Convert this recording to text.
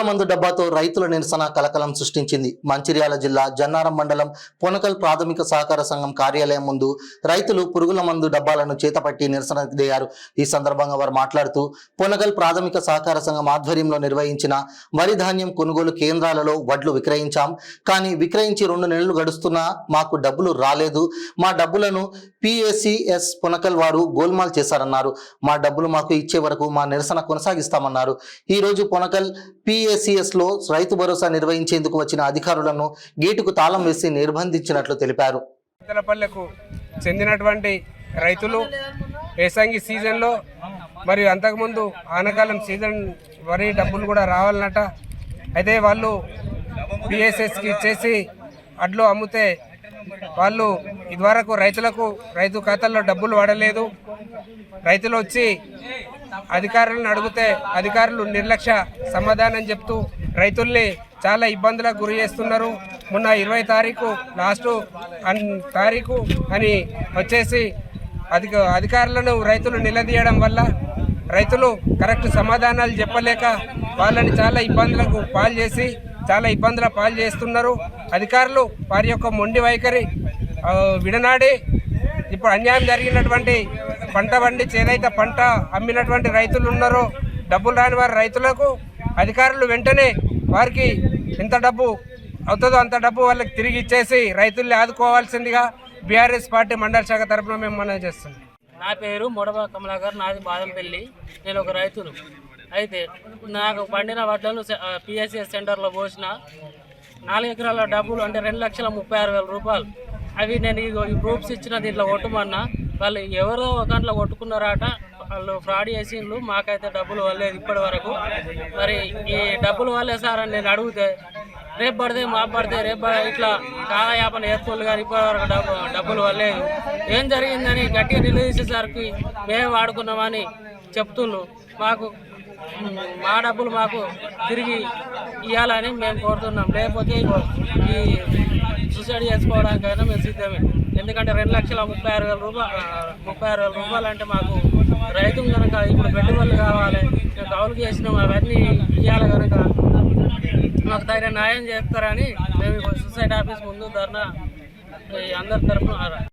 మందు డబ్బాతో రైతుల నిరసన కలకలం సృష్టించింది. మంచిర్యాల జిల్లా జన్నారం మండలం పొనకల్ ప్రాథమిక సహకార సంఘం కార్యాలయం ముందు రైతులు పురుగుల మందు డబ్బాలను చేతపట్టి నిరసన దిగారు. ఈ సందర్భంగా వారు మాట్లాడుతూ పొనకల్ ప్రాథమిక సహకార సంఘం ఆధ్వర్యంలో నిర్వహించిన వరి ధాన్యం కొనుగోలు కేంద్రాలలో వడ్లు విక్రయించాం. కానీ విక్రయించి 2 నెలలు గడుస్తున్నా మాకు డబ్బులు రాలేదు. మా డబ్బులను PACS పొనకల్ వారు గోల్మాల్ చేశారన్నారు. మా డబ్బులు మాకు ఇచ్చే వరకు మా నిరసన కొనసాగిస్తామన్నారు. ఈ రోజు పొనకల్ PACS లో రైతు భరోసా నిర్వహించేందుకు వచ్చిన అధికారులను గేటుకు తాళం వేసి నిర్బంధించినట్లు తెలిపారు. పల్లెకు చెందినటువంటి రైతులు వేసంగి సీజన్లో మరియు అంతకుముందు ఆనకాలం సీజన్ వరి డబ్బులు కూడా రావాలన్నట. అయితే వాళ్ళు PACSకి ఇచ్చేసి అడ్లు అమ్మితే వాళ్ళు ఇదివరకు రైతు ఖాతాల్లో డబ్బులు పడలేదు. రైతులు వచ్చి అధికారులను అడిగితే అధికారులు నిర్లక్ష్య సమాధానం చెప్తూ రైతుల్ని చాలా ఇబ్బందులకు గురి చేస్తున్నారు. మొన్న 20 తారీఖు లాస్ట్ తారీఖు అని వచ్చేసి అధికారులను రైతులు నిలదీయడం వల్ల రైతులు కరెక్ట్ సమాధానాలు చెప్పలేక వాళ్ళని చాలా ఇబ్బందులకు పాలు చేస్తున్నారు. అధికారులు వారి యొక్క మొండి వైఖరి విడనాడి ఇప్పుడు అన్యాయం జరిగినటువంటి పంట పండించి ఏదైతే పంట అమ్మినటువంటి రైతులు ఉన్నారో డబ్బులు రాని వారి రైతులకు అధికారులు వెంటనే వారికి ఎంత డబ్బు అవుతుందో అంత డబ్బు వాళ్ళకి తిరిగి ఇచ్చేసి రైతుల్ని ఆదుకోవాల్సిందిగా BRS పార్టీ మండల శాఖ తరఫున మేము మనం చేస్తున్నాం. నా పేరు మొడబ కమలాకర్, నాది బాదంపల్లి. నేను ఒక రైతును. అయితే నాకు పండిన వడ్లను PACS సెంటర్లో పోసిన 4 ఎకరాల డబ్బులు అంటే 2,36,000 రూపాయలు. అవి నేను ఈ ప్రూఫ్స్ ఇచ్చిన దీంట్లో కొట్టమన్నా వాళ్ళు ఎవరో ఒక దాంట్లో కొట్టుకున్నారట. వాళ్ళు ఫ్రాడ్ చేసిండ్రు. మాకైతే డబ్బులు వల్లేదు ఇప్పటి వరకు. మరి ఈ డబ్బులు వల్లే సార్ అని నేను అడిగితే రేపు పడితే మా పడితే రేపు ఇట్లా కాలయాపన ఏర్పడలు కానీ ఇప్పటి వరకు డబ్బులు వల్లేదు. ఏం జరిగిందని గట్టిగా నిలదీసేసరికి మేము వాడుకున్నామని చెప్తున్నాం. మా డబ్బులు మాకు తిరిగి ఇవ్వాలని మేము కోరుతున్నాం. లేకపోతే ఈ సూసైడ్ చేసుకోవడానికైనా మేము సిద్ధమే. ఎందుకంటే 2,36,000 రూపాయలు అంటే మాకు రైతు కనుక ఇప్పుడు పెట్టుబడులు కావాలి, మేము కౌలుకి చేసినాం, అవన్నీ ఇవ్వాలి కనుక మాకు తగిన న్యాయం చేస్తారని మేము సొసైటీ ఆఫీస్ ముందు ధర్నా అందరి తరఫున